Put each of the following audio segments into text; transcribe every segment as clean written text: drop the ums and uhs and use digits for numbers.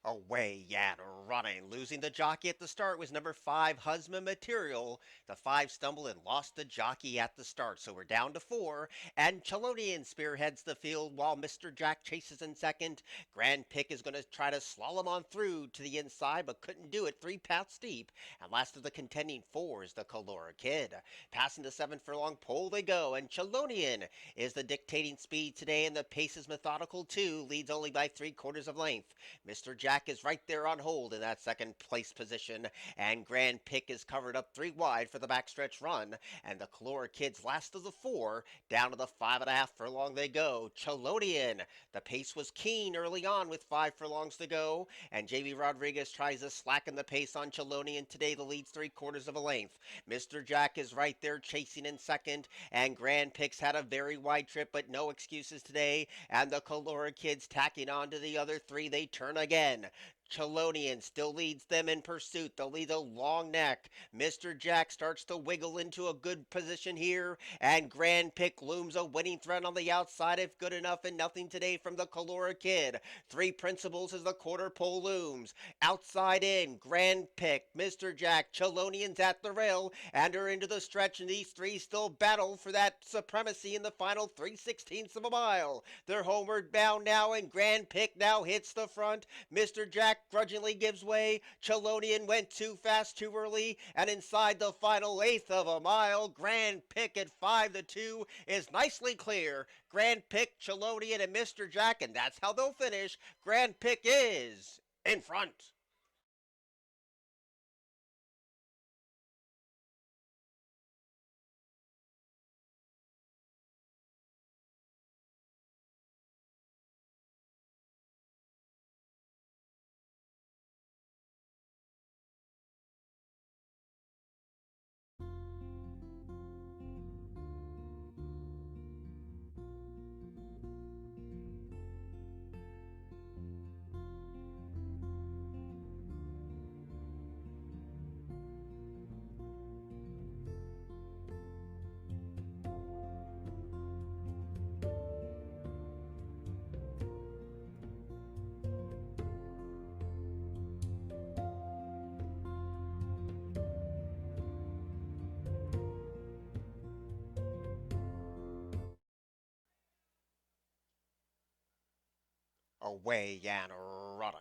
Away and running. Losing the jockey at the start was number 5, Husband Material. The 5 stumbled and lost the jockey at the start, so we're down to 4. And Chelonian spearheads the field while Mr. Jack chases in second. Grand Pick is going to try to slalom on through to the inside, but couldn't do it. 3 paths steep. And last of the contending 4 is the Calora Kid. Passing the 7 furlong pole they go, and Chelonian is the dictating speed today, and the pace is methodical too. Leads only by 3/4 of length. Mr. Jack is right there on hold in that second place position, and Grand Pick is covered up 3 wide for the backstretch run, and the Calora Kids last of the 4, down to the 5.5 furlong they go. Chelonian, the pace was keen early on with 5 furlongs to go, and JV Rodriguez tries to slacken the pace on Chelonian today. The lead's 3/4 of a length. Mr. Jack is right there chasing in second, and Grand Pick's had a very wide trip, but no excuses today, and the Calora Kids tacking on to the other 3. They turn again. Chelonian still leads them in pursuit. They'll lead a long neck. Mr. Jack starts to wiggle into a good position here, and Grand Pick looms a winning threat on the outside if good enough, and nothing today from the Calora Kid. 3 principles as the quarter pole looms. Outside in, Grand Pick, Mr. Jack, Chelonian's at the rail, and are into the stretch, and these 3 still battle for that supremacy in the final 3/16 of a mile. They're homeward bound now, and Grand Pick now hits the front. Mr. Jack grudgingly gives way. Chelonian went too fast too early, and inside the final 1/8 of a mile, Grand Pick at 5-2 is nicely clear. Grand Pick, Chelonian, and Mr. Jack, and that's how they'll finish. Grand Pick is in front. Away and running.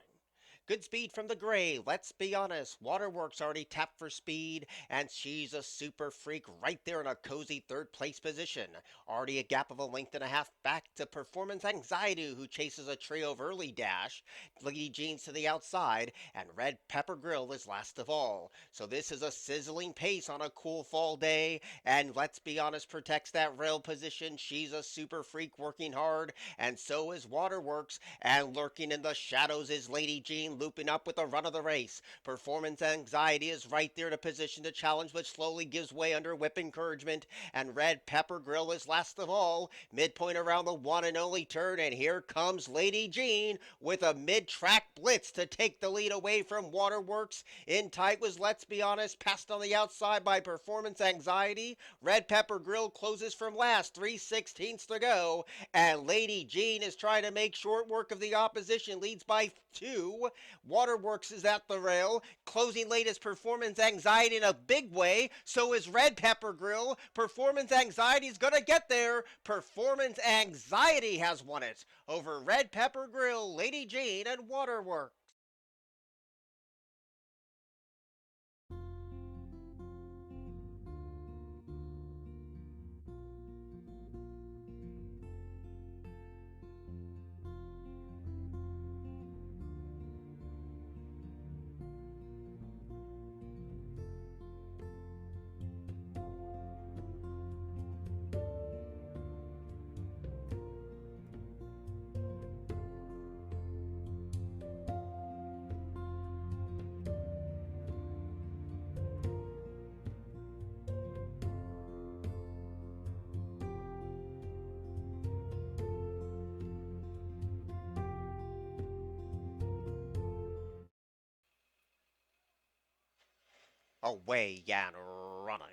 Good speed from the gray. Let's be honest. Waterworks already tapped for speed, and she's a super freak right there in a cozy 3rd place position. Already a gap of a length and a half back to Performance Anxiety, who chases a trio of early dash. Lady Jeans to the outside, and Red Pepper Grill is last of all. So this is a sizzling pace on a cool fall day, and let's be honest, protects that rail position. She's a super freak working hard, and so is Waterworks, and lurking in the shadows is Lady Jean looping up with a run of the race. Performance Anxiety is right there to position to challenge, which slowly gives way under whip encouragement, and Red Pepper Grill is last of all. Midpoint around the one and only turn, and here comes Lady Jean with a mid-track blitz to take the lead away from Waterworks. In tight was Let's Be Honest, passed on the outside by Performance Anxiety. Red Pepper Grill closes from last, 3/16 to go, and Lady Jean is trying to make short work of the opposition, leads by 2. Waterworks is at the rail. Closing late is Performance Anxiety in a big way. So is Red Pepper Grill. Performance Anxiety is going to get there. Performance Anxiety has won it over Red Pepper Grill, Lady Jean, and Waterworks. Away and running.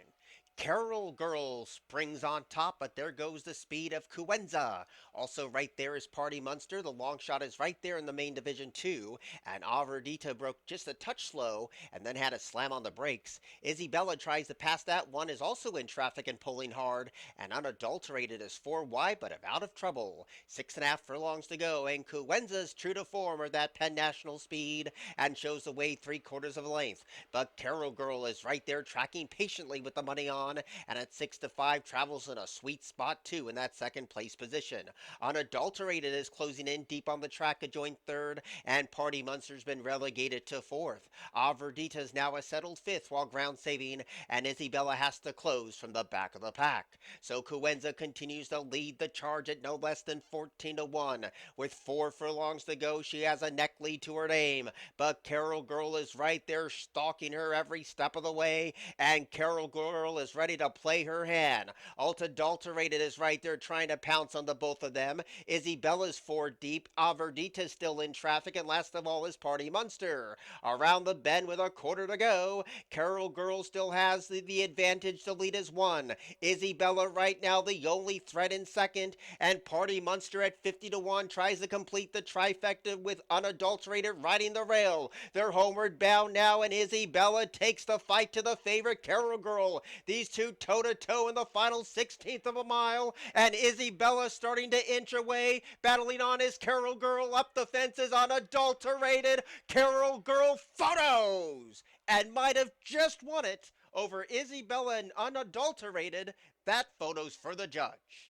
Carol Girl springs on top, but there goes the speed of Cuenza. Also, right there is Party Munster. The long shot is right there in the main division, too. And Averdita broke just a touch slow and then had a slam on the brakes. Isabella tries to pass that one, is also in traffic and pulling hard. And Unadulterated is 4 wide, but out of trouble. 6.5 furlongs to go, and Cuenza's true to form or that Penn National speed and shows the way 3/4 of a length. But Carol Girl is right there tracking patiently with the money on, and at 6-5 travels in a sweet spot too in that second place position. Unadulterated is closing in deep on the track to join third, and Party Munster's been relegated to fourth. Averdita is now a settled fifth while ground saving, and Isabella has to close from the back of the pack. So Cuenza continues to lead the charge at no less than 14-1. With 4 furlongs to go, she has a neck lead to her name, but Carol Girl is right there stalking her every step of the way, and Carol Girl is ready to play her hand. Altadulterated is right there trying to pounce on the both of them. Isabella's 4 deep, Averdita's still in traffic, and last of all is Party Munster. Around the bend with a quarter to go, Carol Girl still has the advantage to lead as one. Isabella right now the only threat in second, and Party Munster at 50-1 tries to complete the trifecta with Unadulterated riding the rail. They're homeward bound now, and Isabella takes the fight to the favorite Carol Girl. These two toe-to-toe in the final 16th of a mile, and Isabella starting to inch away. Battling on is Carol Girl. Up the fences Unadulterated. Carol Girl photos! And might have just won it over Isabella and Unadulterated. That photo's for the judge.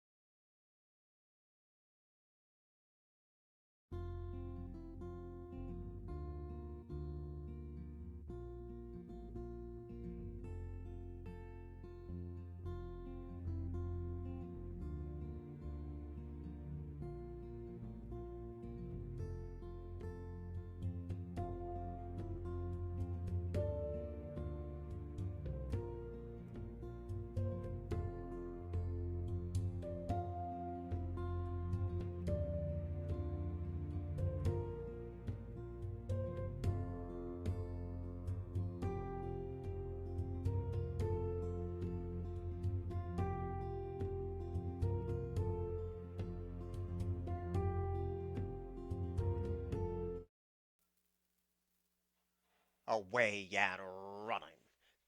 Away and running.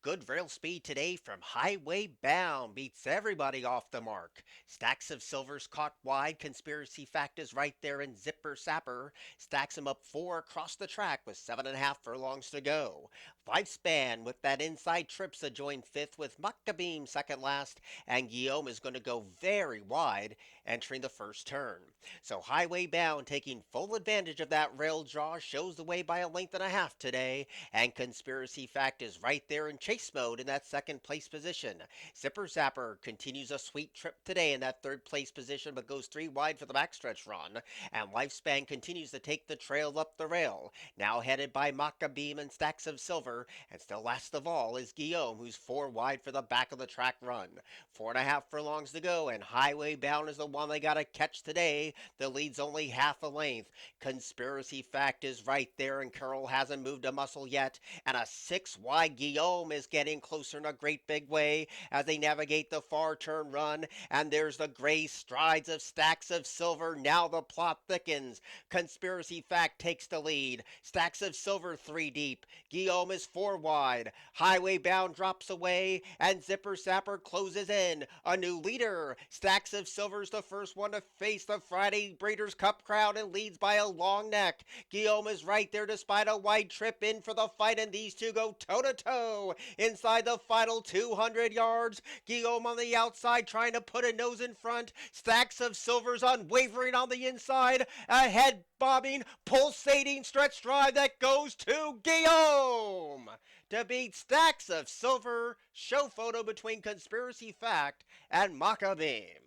Good rail speed today from Highway Bound. Beats everybody off the mark. Stacks of Silvers caught wide. Conspiracy Fact is right there in Zipper Sapper. Stacks him up 4 across the track with 7.5 furlongs to go. Lifespan with that inside Tripsa joined fifth with Maccabeam second last. And Guillaume is going to go very wide entering the first turn. So Highway Bound taking full advantage of that rail draw shows the way by a length and a half today. And Conspiracy Fact is right there in chase mode in that second place position. Zipper Zapper continues a sweet trip today in that third place position, but goes 3 wide for the backstretch run. And Lifespan continues to take the trail up the rail, now headed by Maccabeam and Stacks of Silver. And still last of all is Guillaume, who's 4 wide for the back of the track run. 4.5 furlongs to go, and Highway Bound is the one they got to catch today. The lead's only half a length. Conspiracy Fact is right there, and Carol hasn't moved a muscle yet. And a 6 wide Guillaume is getting closer in a great big way as they navigate the far turn run. And there's the gray strides of Stacks of Silver. Now the plot thickens. Conspiracy Fact takes the lead. Stacks of Silver 3 deep. Guillaume is 4 wide. Highway Bound drops away, and Zipper Sapper closes in. A new leader. Stacks of Silver's the first one to face the Friday Breeders' Cup crowd and leads by a long neck. Guillaume is right there despite a wide trip in for the fight, and these two go toe-to-toe inside the final 200 yards. Guillaume on the outside trying to put a nose in front. Stacks of Silver's unwavering on the inside. A head bobbing, pulsating stretch drive that goes to Guillaume to beat Stacks of Silver. Show photo between Conspiracy Fact and Maccabeam.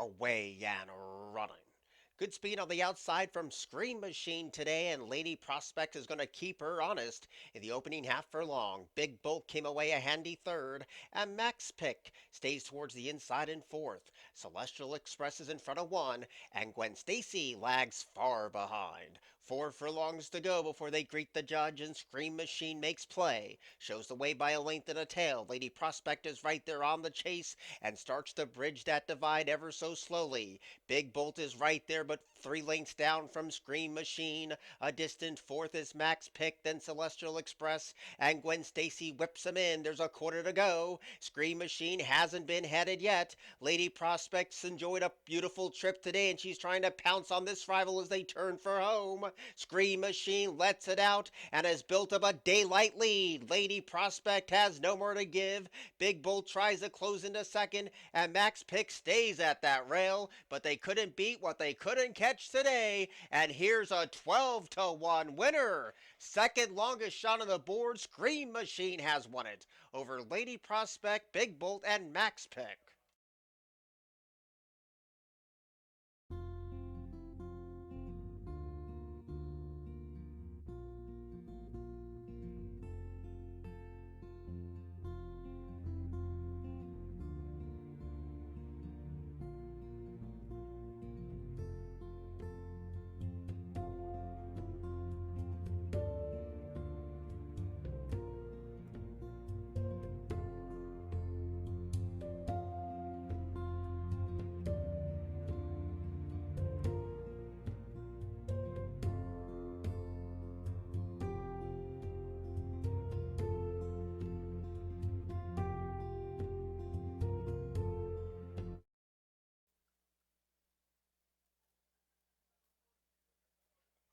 Away and running. Good speed on the outside from Scream Machine today, and Lady Prospect is going to keep her honest in the opening half furlong. Big Bolt came away a handy third, and Max Pick stays towards the inside in fourth. Celestial Express is in front of one, and Gwen Stacy lags far behind. 4 furlongs to go before they greet the judge, and Scream Machine makes play. Shows the way by a length and a tail. Lady Prospect is right there on the chase and starts to bridge that divide ever so slowly. Big Bolt is right there, but 3 lengths down from Scream Machine. A distant fourth is Max Pick, then Celestial Express, and Gwen Stacy whips him in. There's a quarter to go. Scream Machine hasn't been headed yet. Lady Prospects enjoyed a beautiful trip today, and she's trying to pounce on this rival as they turn for home. Scream Machine lets it out and has built up a daylight lead. Lady Prospect has no more to give. Big Bolt tries to close into second, and Max Pick stays at that rail, but they couldn't beat what they couldn't catch today. And here's a 12-1 winner. Second longest shot on the board, Scream Machine has won it over Lady Prospect, Big Bolt, and Max Pick.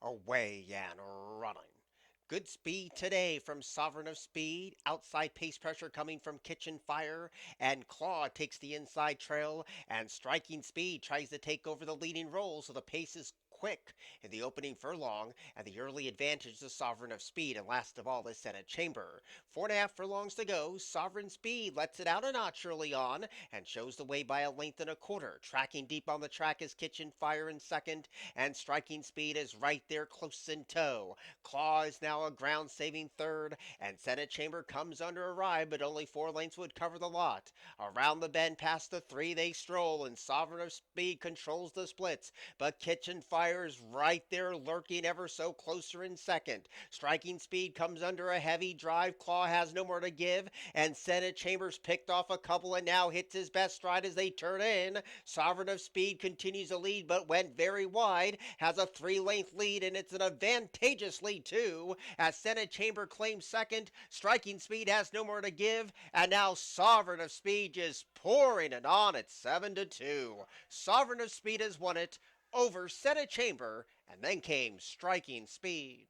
Away and running. Good speed today from Sovereign of Speed. Outside pace pressure coming from Kitchen Fire. And Claw takes the inside trail. And Striking Speed tries to take over the leading role, so the pace is quick in the opening furlong, and the early advantage to Sovereign of Speed, and last of all is Senate Chamber. 4.5 furlongs to go. Sovereign Speed lets it out a notch early on and shows the way by a length and a quarter. Tracking deep on the track is Kitchen Fire in second, and Striking Speed is right there close in tow. Claw is now a ground-saving third, and Senate Chamber comes under a ride, but only 4 lengths would cover the lot. Around the bend past the 3 they stroll, and Sovereign of Speed controls the splits, but Kitchen Fire is right there lurking ever so closer in second. Striking Speed comes under a heavy drive. Claw has no more to give, and Senate Chambers picked off a couple and now hits his best stride as they turn in. Sovereign of Speed continues to lead, but went very wide, has a 3-length lead, and it's an advantageous lead too, as Senate Chamber claims second. Striking Speed has no more to give, and now Sovereign of Speed is pouring it on at 7-2. Sovereign of Speed has won it over Senate Chamber, and then came Striking Speed.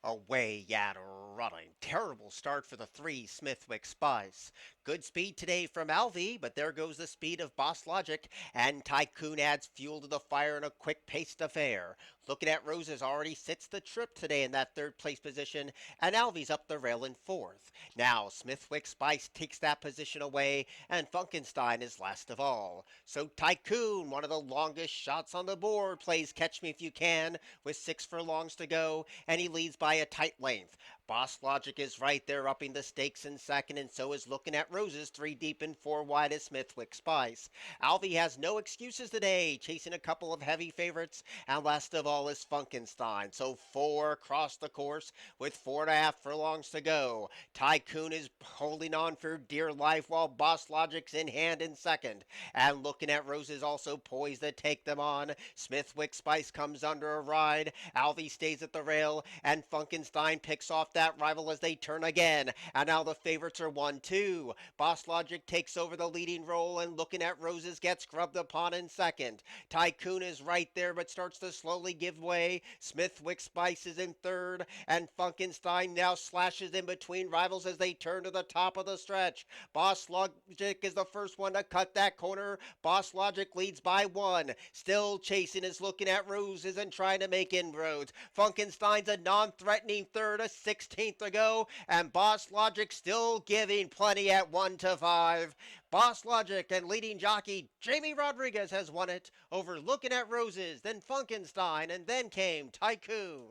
Away at running. Terrible start for the 3 Smithwick Spice. Good speed today from Alvy, but there goes the speed of Boss Logic, and Tycoon adds fuel to the fire in a quick-paced affair. Looking at Roses already sits the trip today in that 3rd place position, and Alvy's up the rail in 4th. Now Smithwick Spice takes that position away, and Funkenstein is last of all. So Tycoon, one of the longest shots on the board, plays Catch Me If You Can with 6 furlongs to go, and he leads by a tight length. Boss Logic is right there upping the stakes in second, and so is Looking at Roses, 3 deep and 4 wide as Smithwick Spice. Alvy has no excuses today, chasing a couple of heavy favorites, and last of all, flawless Funkenstein. So 4 across the course with 4.5 furlongs to go. Tycoon is holding on for dear life while Boss Logic's in hand in second. And Looking at Roses also poised to take them on. Smithwick Spice comes under a ride. Alvy stays at the rail, and Funkenstein picks off that rival as they turn again. And now the favorites are 1-2. Boss Logic takes over the leading role, and Looking at Roses gets scrubbed upon in second. Tycoon is right there but starts to slowly give way. Smithwick Spice is in third, and Funkenstein now slashes in between rivals as they turn to the top of the stretch. Boss Logic is the first one to cut that corner. Boss Logic leads by 1. Still chasing is Looking at Roses and trying to make inroads. Funkenstein's a non-threatening third, a 16th to go, and Boss Logic still giving plenty at 1-5. Boss Logic and leading jockey Jamie Rodriguez has won it over Looking at Roses, then Funkenstein, and then came Tycoon.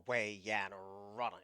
Away and running.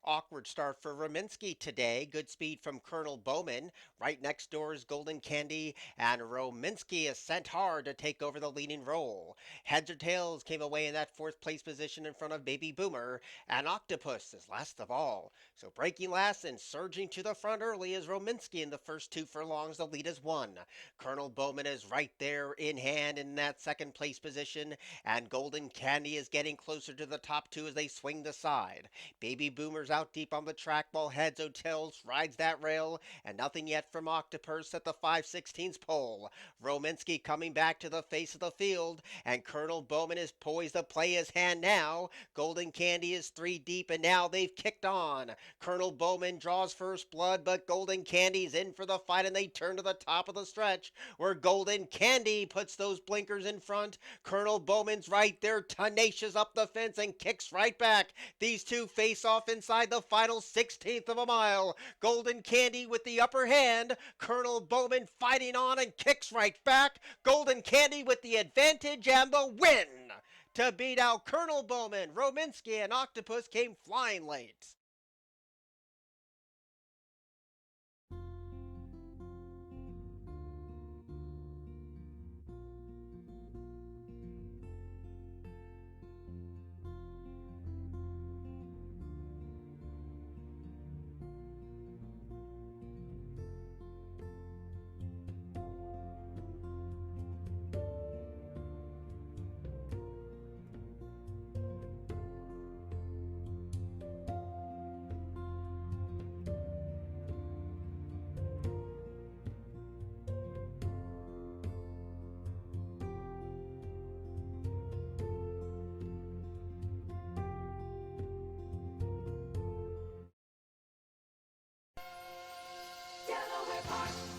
Awkward start for Rominski today. Good speed from Colonel Bowman. Right next door is Golden Candy, and Rominski is sent hard to take over the leading role. Heads or tails came away in that fourth place position in front of Baby Boomer, and Octopus is last of all. So breaking last and surging to the front early is Rominski in the first 2 furlongs. The lead is 1. Colonel Bowman is right there in hand in that second place position, and Golden Candy is getting closer to the top 2 as they swing the side. Baby Boomer's out deep on the track while Heads Hotels rides that rail, and nothing yet from Octopus at the 5/16 pole. Rominski coming back to the face of the field, and Colonel Bowman is poised to play his hand now. Golden Candy is 3 deep, and now they've kicked on. Colonel Bowman draws first blood, but Golden Candy's in for the fight, and they turn to the top of the stretch, where Golden Candy puts those blinkers in front. Colonel Bowman's right there, tenacious up the fence, and kicks right back. These two face off inside the final 16th of a mile. Golden Candy with the upper hand. Colonel Bowman fighting on and kicks right back. Golden Candy with the advantage and the win. To beat out Colonel Bowman, Rominski and Octopus came flying late. Delaware Park.